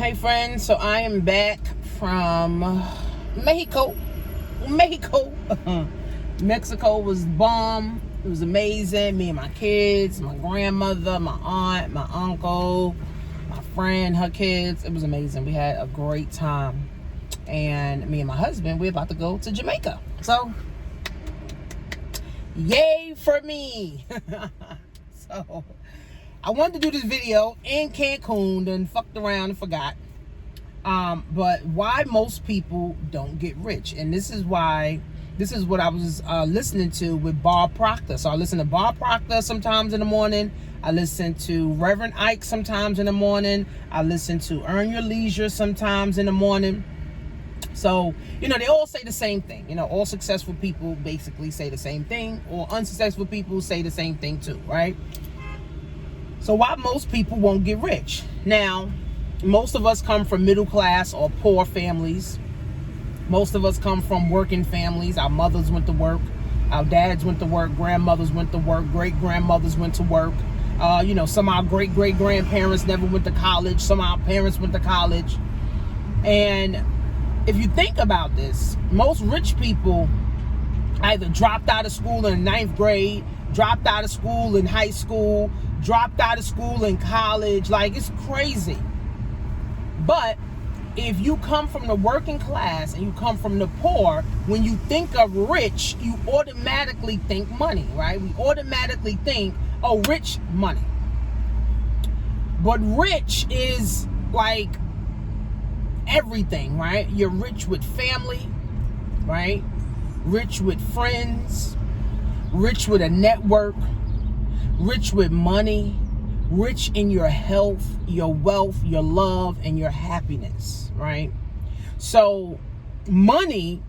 Hi friends, so I am back from Mexico. Mexico was bomb. It was amazing. Me and my kids, my grandmother, my aunt, my uncle, my friend, her kids. It was amazing. We had a great time. And me and my husband, we're about to go to Jamaica. So, yay for me. So, I wanted to do this video in Cancun, then fucked around and forgot. But why most people don't get rich. And this is what I was listening to with Bob Proctor. So I listen to Bob Proctor sometimes in the morning. I listen to Reverend Ike sometimes in the morning. I listen to Earn Your Leisure sometimes in the morning. So, they all say the same thing. All successful people basically say the same thing, or unsuccessful people say the same thing too, right? So why most people won't get rich? Now, most of us come from middle class or poor families. Most of us come from working families. Our mothers went to work. Our dads went to work. Grandmothers went to work. Great-grandmothers went to work. Some of our great-great-grandparents never went to college. Some of our parents went to college. And if you think about this, most rich people either dropped out of school in the 9th grade, dropped out of school in high school, dropped out of school in college. Like, it's crazy. But if you come from the working class and you come from the poor, when you think of rich, you automatically think money, right? We automatically think, oh, rich, money. But rich is like everything, right? You're rich with family, right? Rich with friends, rich with a network, rich with money, rich in your health, your wealth, your love, and your happiness, right? So money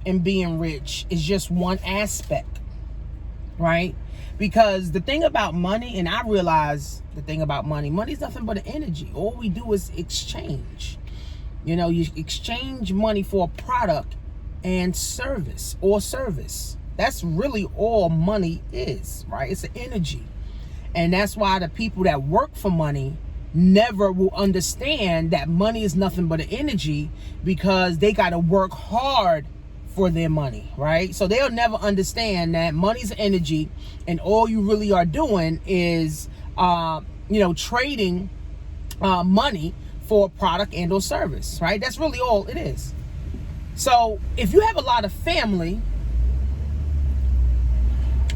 and being rich is just one aspect, right? Because the thing about money, and I realize the thing about money is nothing but an energy. All we do is exchange. You exchange money for a product and service or service. That's really all money is, right? It's an energy. And that's why the people that work for money never will understand that money is nothing but an energy, because they got to work hard for their money, right? So they'll never understand that money's energy, and all you really are doing is, trading money for a product and or service, right? That's really all it is. So if you have a lot of family,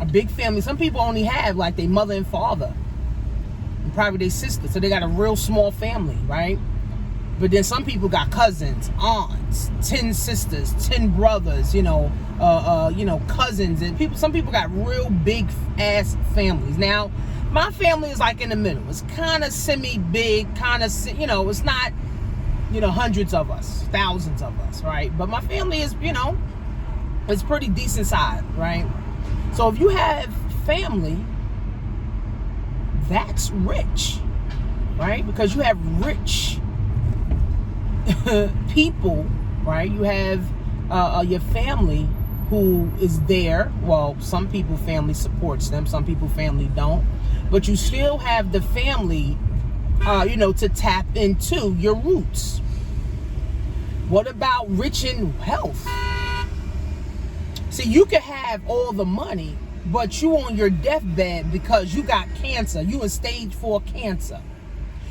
a big family, some people only have like their mother and father and probably their sister, so they got a real small family, right? But then some people got cousins, aunts, 10 sisters, 10 brothers, cousins, and some people got real big ass families. Now my family is like in the middle. It's kind of semi-big, it's not hundreds of us, thousands of us, right? But my family is it's pretty decent size, right? So if you have family, that's rich, right? Because you have rich people, right? You have your family who is there. Well, some people family supports them, some people family don't. But you still have the family, to tap into your roots. What about rich in health? See, you can have all the money, but you on your deathbed because you got cancer. You in stage 4 cancer.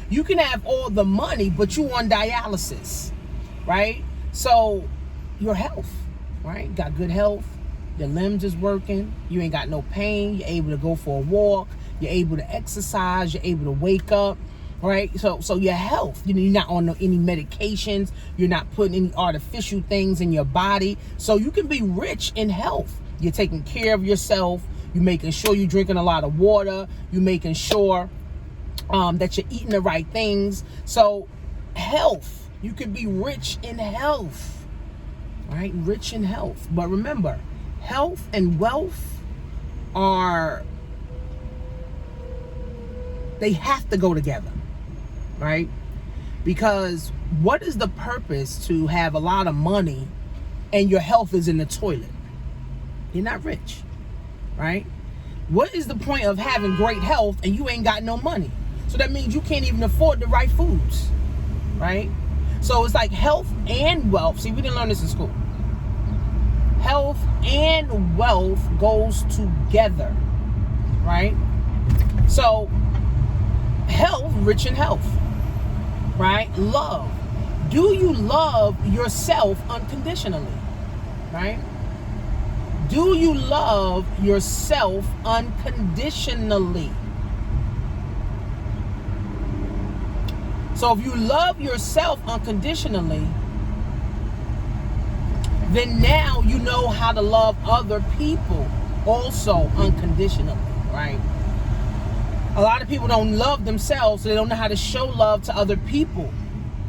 You can have all the money, but you on dialysis, right? So your health, right? Got good health. Your limbs is working. You ain't got no pain. You're able to go for a walk. You're able to exercise. You're able to wake up, right? So your health, you're not on any medications. You're not putting any artificial things in your body. So you can be rich in health. You're taking care of yourself. You're making sure you're drinking a lot of water. You're making sure that you're eating the right things. So health, you can be rich in health, right? Rich in health. But remember, health and wealth they have to go together, right? Because what is the purpose to have a lot of money and your health is in the toilet? You're not rich, right? What is the point of having great health and you ain't got no money? So that means you can't even afford the right foods. right? So it's like health and wealth. See, we didn't learn this in school. Health and wealth goes together, right? So health, rich in health, right? Love. Do you love yourself unconditionally, right? Do you love yourself unconditionally? So if you love yourself unconditionally, then now you know how to love other people also unconditionally, right? A lot of people don't love themselves, so they don't know how to show love to other people.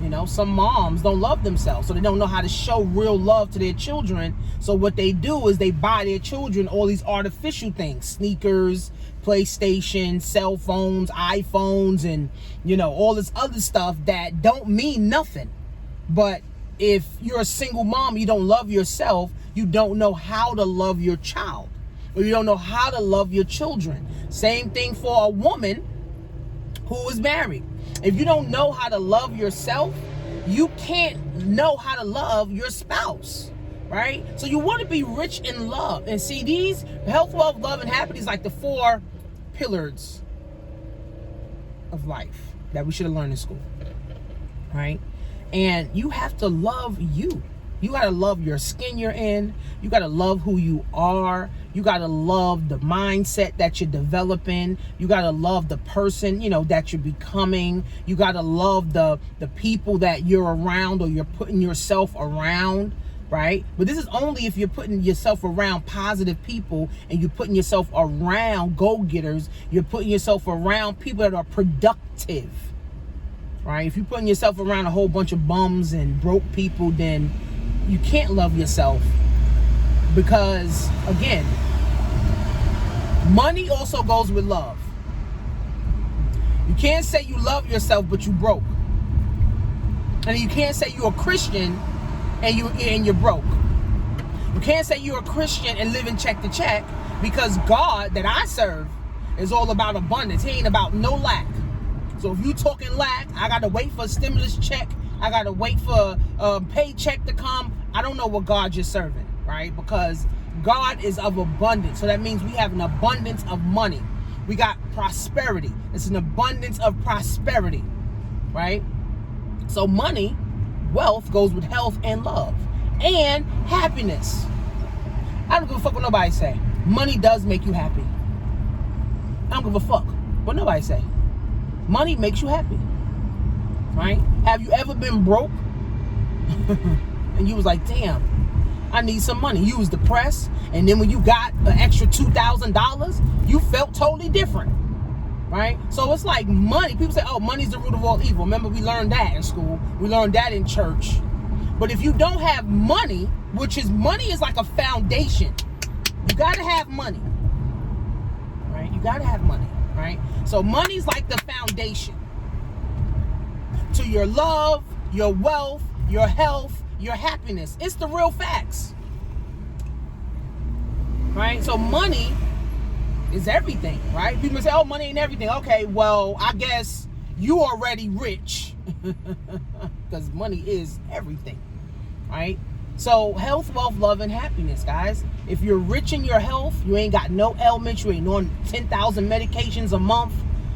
You know, some moms don't love themselves, so they don't know how to show real love to their children. So what they do is they buy their children all these artificial things, sneakers, PlayStation, cell phones, iPhones, and, you know, all this other stuff that don't mean nothing. But if you're a single mom, you don't love yourself, you don't know how to love your child, or you don't know how to love your children. Same thing for a woman who is married. If you don't know how to love yourself, you can't know how to love your spouse, right? So you want to be rich in love. And see, these health, wealth, love, and happiness, like the 4 pillars of life that we should have learned in school, right? And you have to love you. You got to love your skin you're in. You got to love who you are. You got to love the mindset that you're developing. You got to love the person, you know, that you're becoming. You got to love the people that you're around, or you're putting yourself around, right? But this is only if you're putting yourself around positive people, and you're putting yourself around go-getters. You're putting yourself around people that are productive, right? If you're putting yourself around a whole bunch of bums and broke people, then you can't love yourself, because again, money also goes with love. You can't say you love yourself but you broke, and you can't say you're a Christian and you're broke. You can't say you're a Christian and living check to check, because God that I serve is all about abundance. He ain't about no lack. So if you talking lack, I gotta wait for a stimulus check, I gotta wait for a paycheck to come. I don't know what God you're serving, right? Because God is of abundance. So that means we have an abundance of money. We got prosperity. It's an abundance of prosperity, right? So money, wealth goes with health and love and happiness. I don't give a fuck what nobody say. Money does make you happy. I don't give a fuck what nobody say. Money makes you happy, right? Have you ever been broke and you was like, damn, I need some money? You was depressed, and then when you got an extra $2,000, you felt totally different, right? So it's like money. People say, oh, money's the root of all evil. Remember, we learned that in school. We learned that in church. But if you don't have money, money is like a foundation. You got to have money, right? You got to have money, right? So money's like the foundation to your love, your wealth, your health, your happiness. It's the real facts, right? So money is everything, right? People say, oh, money ain't everything. Okay, well, I guess you already rich, because money is everything, right? So health, wealth, love, and happiness, guys. If you're rich in your health, you ain't got no ailments, you ain't on 10,000 medications a month,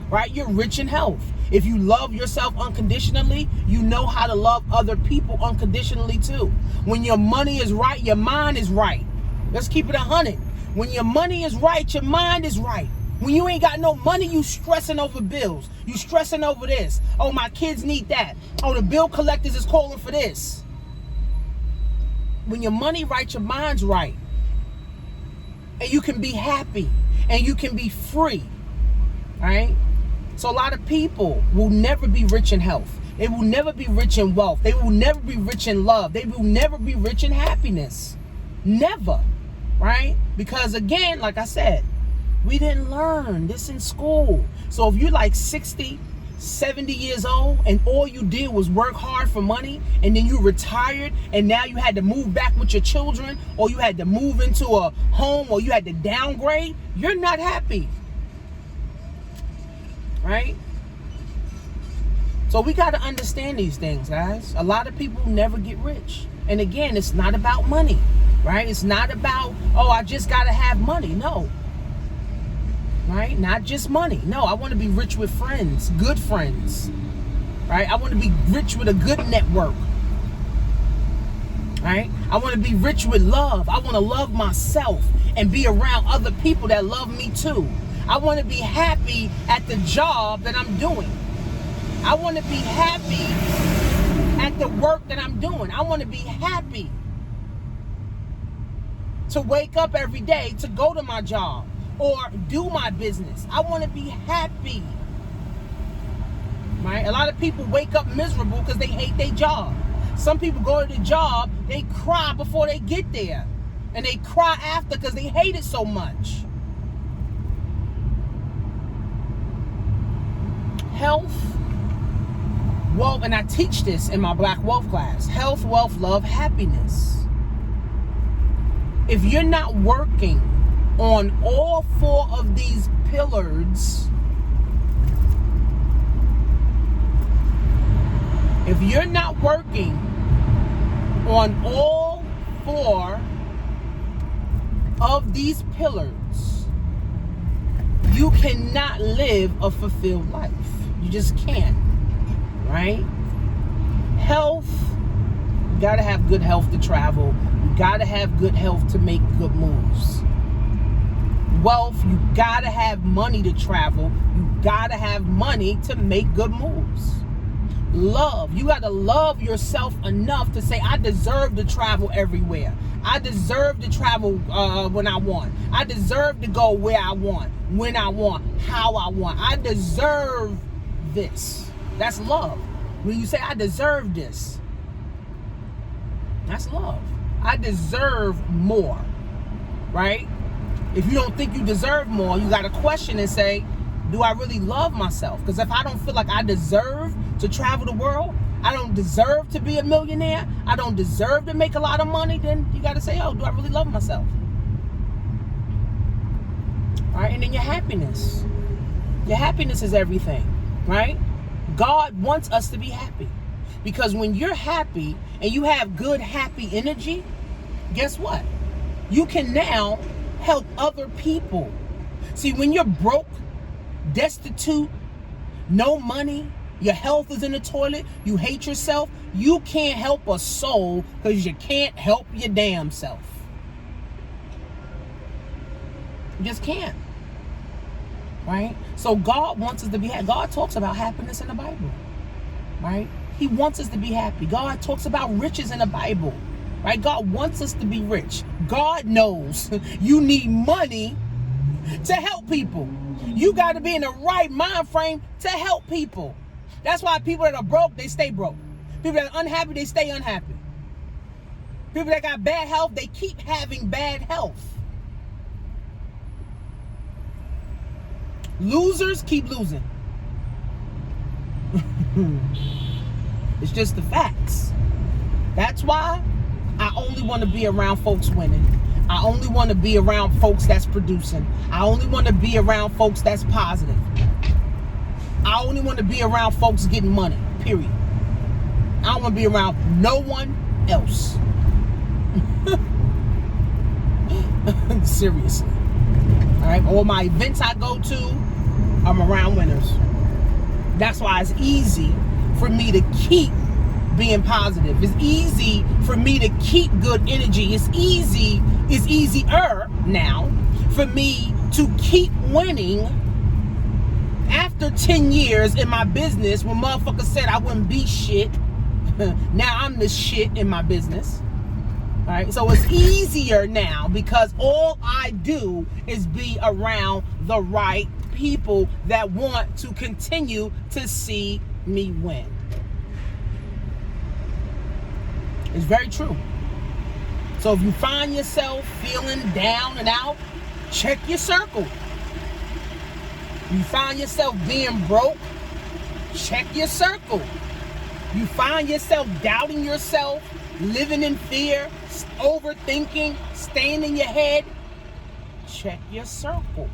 right? You're rich in health. If you love yourself unconditionally, you know how to love other people unconditionally too. When your money is right, your mind is right. Let's keep it 100. When your money is right, your mind is right. When you ain't got no money, you stressing over bills. You stressing over this. Oh, my kids need that. Oh, the bill collectors is calling for this. When your money right, your mind's right. And you can be happy. And you can be free. Right? So a lot of people will never be rich in health. They will never be rich in wealth. They will never be rich in love. They will never be rich in happiness. Never. Right? Because again, like I said, we didn't learn this in school. So if you're like 60, 70 years old and all you did was work hard for money, and then you retired and now you had to move back with your children, or you had to move into a home, or you had to downgrade, you're not happy. Right? So we got to understand these things, guys. A lot of people never get rich. And again, it's not about money, right? It's not about, oh, I just got to have money. No. Right? Not just money. No, I want to be rich with friends, good friends. Right? I want to be rich with a good network. Right? I want to be rich with love. I want to love myself and be around other people that love me too. I want to be happy at the job that I'm doing. I want to be happy at the work that I'm doing. I want to be happy to wake up every day to go to my job or do my business. I want to be happy. Right? A lot of people wake up miserable because they hate their job. Some people go to the job, they cry before they get there. And they cry after because they hate it so much. Health, wealth, and I teach this in my Black Wealth class. Health, wealth, love, happiness. If you're not working on all 4 of these pillars, if you're not working on all 4 of these pillars, you cannot live a fulfilled life. You just can't, right? Health, you gotta have good health to travel. You gotta have good health to make good moves. Wealth, you gotta have money to travel. You gotta have money to make good moves. Love, you gotta love yourself enough to say, I deserve to travel everywhere. I deserve to travel when I want. I deserve to go where I want, when I want, how I want. I deserve this. That's love. When you say, I deserve this, that's love. I deserve more, right? If you don't think you deserve more, you got to question and say, do I really love myself? Because if I don't feel like I deserve to travel the world, I don't deserve to be a millionaire, I don't deserve to make a lot of money, then you got to say, oh, do I really love myself? All right, and then your happiness. Your happiness is everything, right? God wants us to be happy. Because when you're happy and you have good, happy energy, guess what? You can now help other people. See, when you're broke, destitute, no money, your health is in the toilet, you hate yourself, you can't help a soul because you can't help your damn self. You just can't. Right? So God wants us to be happy. God talks about happiness in the Bible. Right? He wants us to be happy. God talks about riches in the Bible. Right? God wants us to be rich. God knows you need money to help people. You got to be in the right mind frame to help people. That's why people that are broke, they stay broke. People that are unhappy, they stay unhappy. People that got bad health, they keep having bad health. Losers keep losing. It's just the facts. That's why I only want to be around folks winning. I only want to be around folks that's producing. I only want to be around folks that's positive. I only want to be around folks getting money, period. I don't want to be around no one else. Seriously. All right, all my events I go to, I'm around winners. That's why it's easy for me to keep being positive. It's easy for me to keep good energy. It's easier now for me to keep winning after 10 years in my business when motherfuckers said I wouldn't be shit. Now I'm the shit in my business. All right, so it's easier now because all I do is be around the right people that want to continue to see me win. It's very true. So if you find yourself feeling down and out, check your circle. You find yourself being broke, check your circle. You find yourself doubting yourself, living in fear, overthinking, staying in your head, check your circle.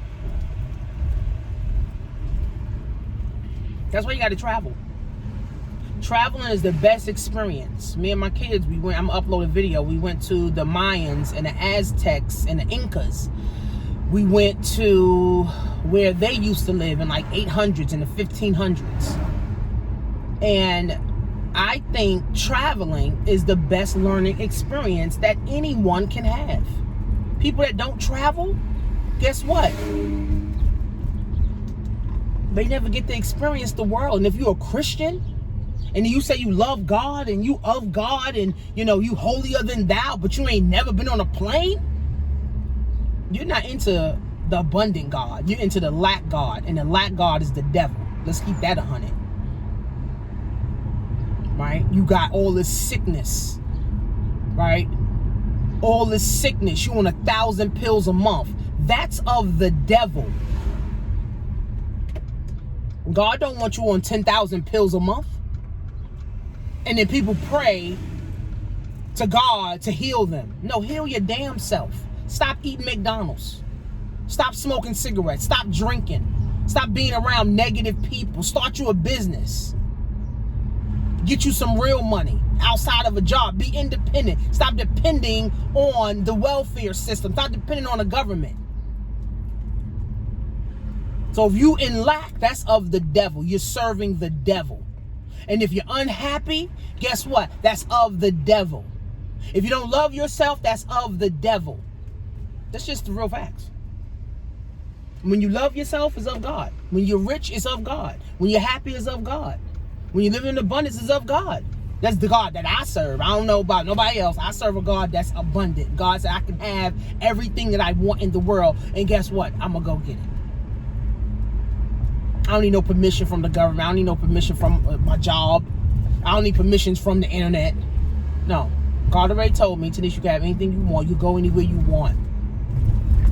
That's why you got to travel. Traveling is the best experience. Me and my kids, I'm uploading video. We went to the Mayans and the Aztecs and the Incas. We went to where they used to live in like 800s and the 1500s. And I think traveling is the best learning experience that anyone can have. People that don't travel, guess what? They never get to experience the world. And if you're a Christian and you say you love God and you of God and you holier than thou, but you ain't never been on a plane, you're not into the abundant God. You're into the lack God, and the lack God is the devil. Let's keep that 100. Right? You got all this sickness, right? All this sickness. You on 1,000 pills a month. That's of the devil. God don't want you on 10,000 pills a month. And then people pray to God to heal them. No, heal your damn self. Stop eating McDonald's. Stop smoking cigarettes. Stop drinking. Stop being around negative people. Start you a business. Get you some real money outside of a job. Be independent. Stop depending on the welfare system. Stop depending on the government. So if you in lack, that's of the devil. You're serving the devil. And if you're unhappy, guess what? That's of the devil. If you don't love yourself, that's of the devil. That's just the real facts. When you love yourself, it's of God. When you're rich, it's of God. When you're happy, it's of God. When you live in abundance, it's of God. That's the God that I serve. I don't know about nobody else. I serve a God that's abundant. God said I can have everything that I want in the world. And guess what? I'm going to go get it. I don't need no permission from the government. I don't need no permission from my job. I don't need permissions from the internet. No. God already told me, Tanisha, you can have anything you want. You go anywhere you want.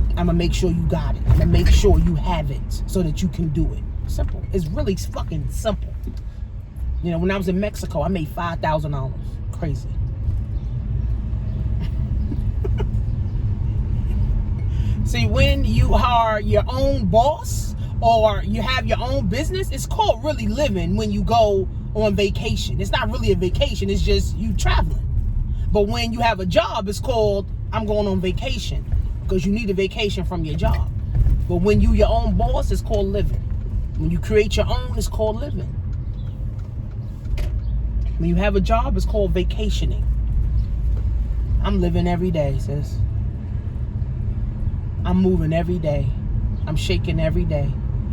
I'm going to make sure you got it. I'm going to make sure you have it so that you can do it. Simple. It's really fucking simple. When I was in Mexico, I made $5,000. Crazy. See, when you are your own boss or you have your own business, it's called really living when you go on vacation. It's not really a vacation. It's just you traveling. But when you have a job, it's called I'm going on vacation because you need a vacation from your job. But when you your own boss, it's called living. When you create your own, it's called living. When you have a job, it's called vacationing. I'm living every day, sis. I'm moving every day. I'm shaking every day.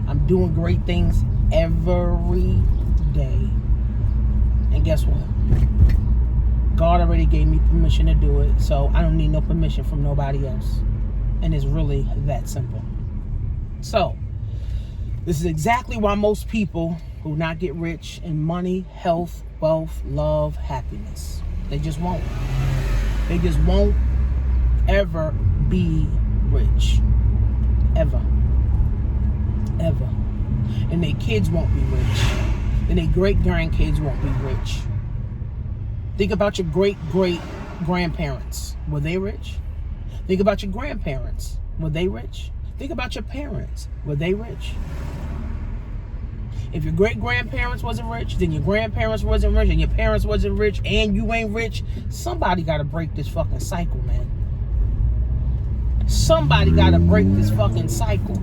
I'm doing great things every day. And guess what? God already gave me permission to do it, so I don't need no permission from nobody else. And it's really that simple. So, this is exactly why most people who not get rich in money, health, wealth, love, happiness. They just won't. They just won't ever be rich. Ever. Ever. And their kids won't be rich. And their great-grandkids won't be rich. Think about your great-great-grandparents. Were they rich? Think about your grandparents. Were they rich? Think about your parents. Were they rich? If your great-grandparents wasn't rich, then your grandparents wasn't rich, and your parents wasn't rich, and you ain't rich, somebody got to break this fucking cycle, man. Somebody got to break this fucking cycle.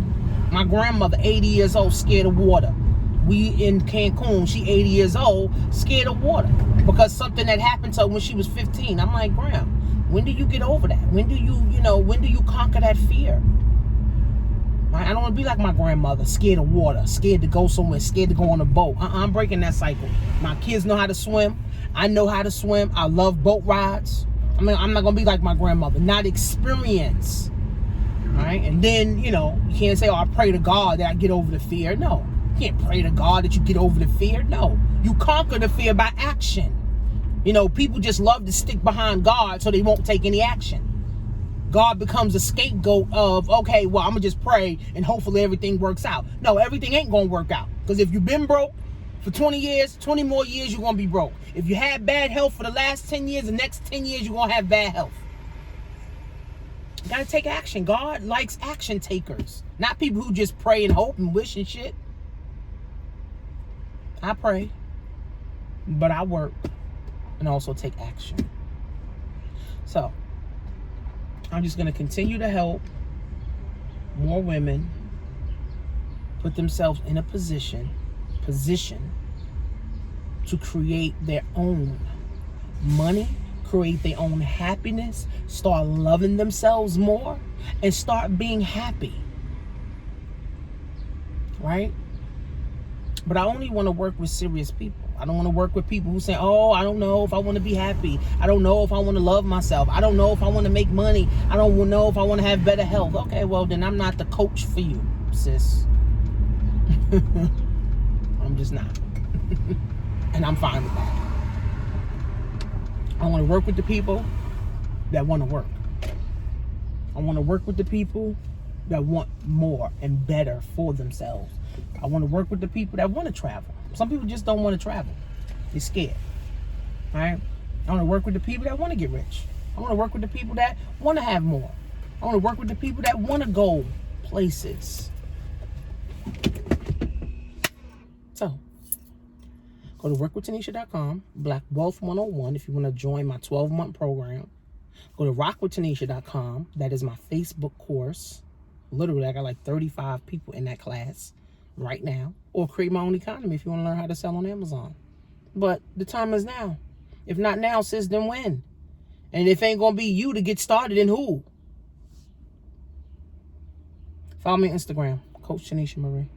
My grandmother, 80 years old, scared of water. We in Cancun, she 80 years old, scared of water. Because something that happened to her when she was 15. I'm like, Graham, when do you get over that? When do you conquer that fear? I don't want to be like my grandmother, scared of water, scared to go somewhere, scared to go on a boat. I'm breaking that cycle. My kids know how to swim. I know how to swim. I love boat rides. I'm not going to be like my grandmother, not experience. All right? And then, you can't say, I pray to God that I get over the fear. No. You can't pray to God that you get over the fear. No. You conquer the fear by action. People just love to stick behind God so they won't take any action. God becomes a scapegoat of, okay, well, I'm going to just pray and hopefully everything works out. No, everything ain't going to work out. Because if you've been broke for 20 years, 20 more years, you're going to be broke. If you had bad health for the last 10 years, the next 10 years, you're going to have bad health. You got to take action. God likes action takers, not people who just pray and hope and wish and shit. I pray. but I work and also take action. So I'm just going to continue to help more women put themselves in a position to create their own money, create their own happiness, start loving themselves more, and start being happy. Right? But I only want to work with serious people. I don't want to work with people who say, oh, I don't know if I want to be happy. I don't know if I want to love myself. I don't know if I want to make money. I don't know if I want to have better health. Okay, well, then I'm not the coach for you, sis. I'm just not. And I'm fine with that. I want to work with the people that want to work. I want to work with the people that want more and better for themselves. I want to work with the people that want to travel. Some people just don't want to travel. They're scared. All right? I want to work with the people that want to get rich. I want to work with the people that want to have more. I want to work with the people that want to go places. So, go to workwithtanisha.com, Black Wealth 101, if you want to join my 12-month program. Go to rockwithtanisha.com. That is my Facebook course. Literally, I got like 35 people in that class right now. Or create my own economy if you want to learn how to sell on Amazon. But the time is now. If not now, sis, then when? And if it ain't going to be you to get started, then who? Follow me on Instagram, Coach Tanisha Marie.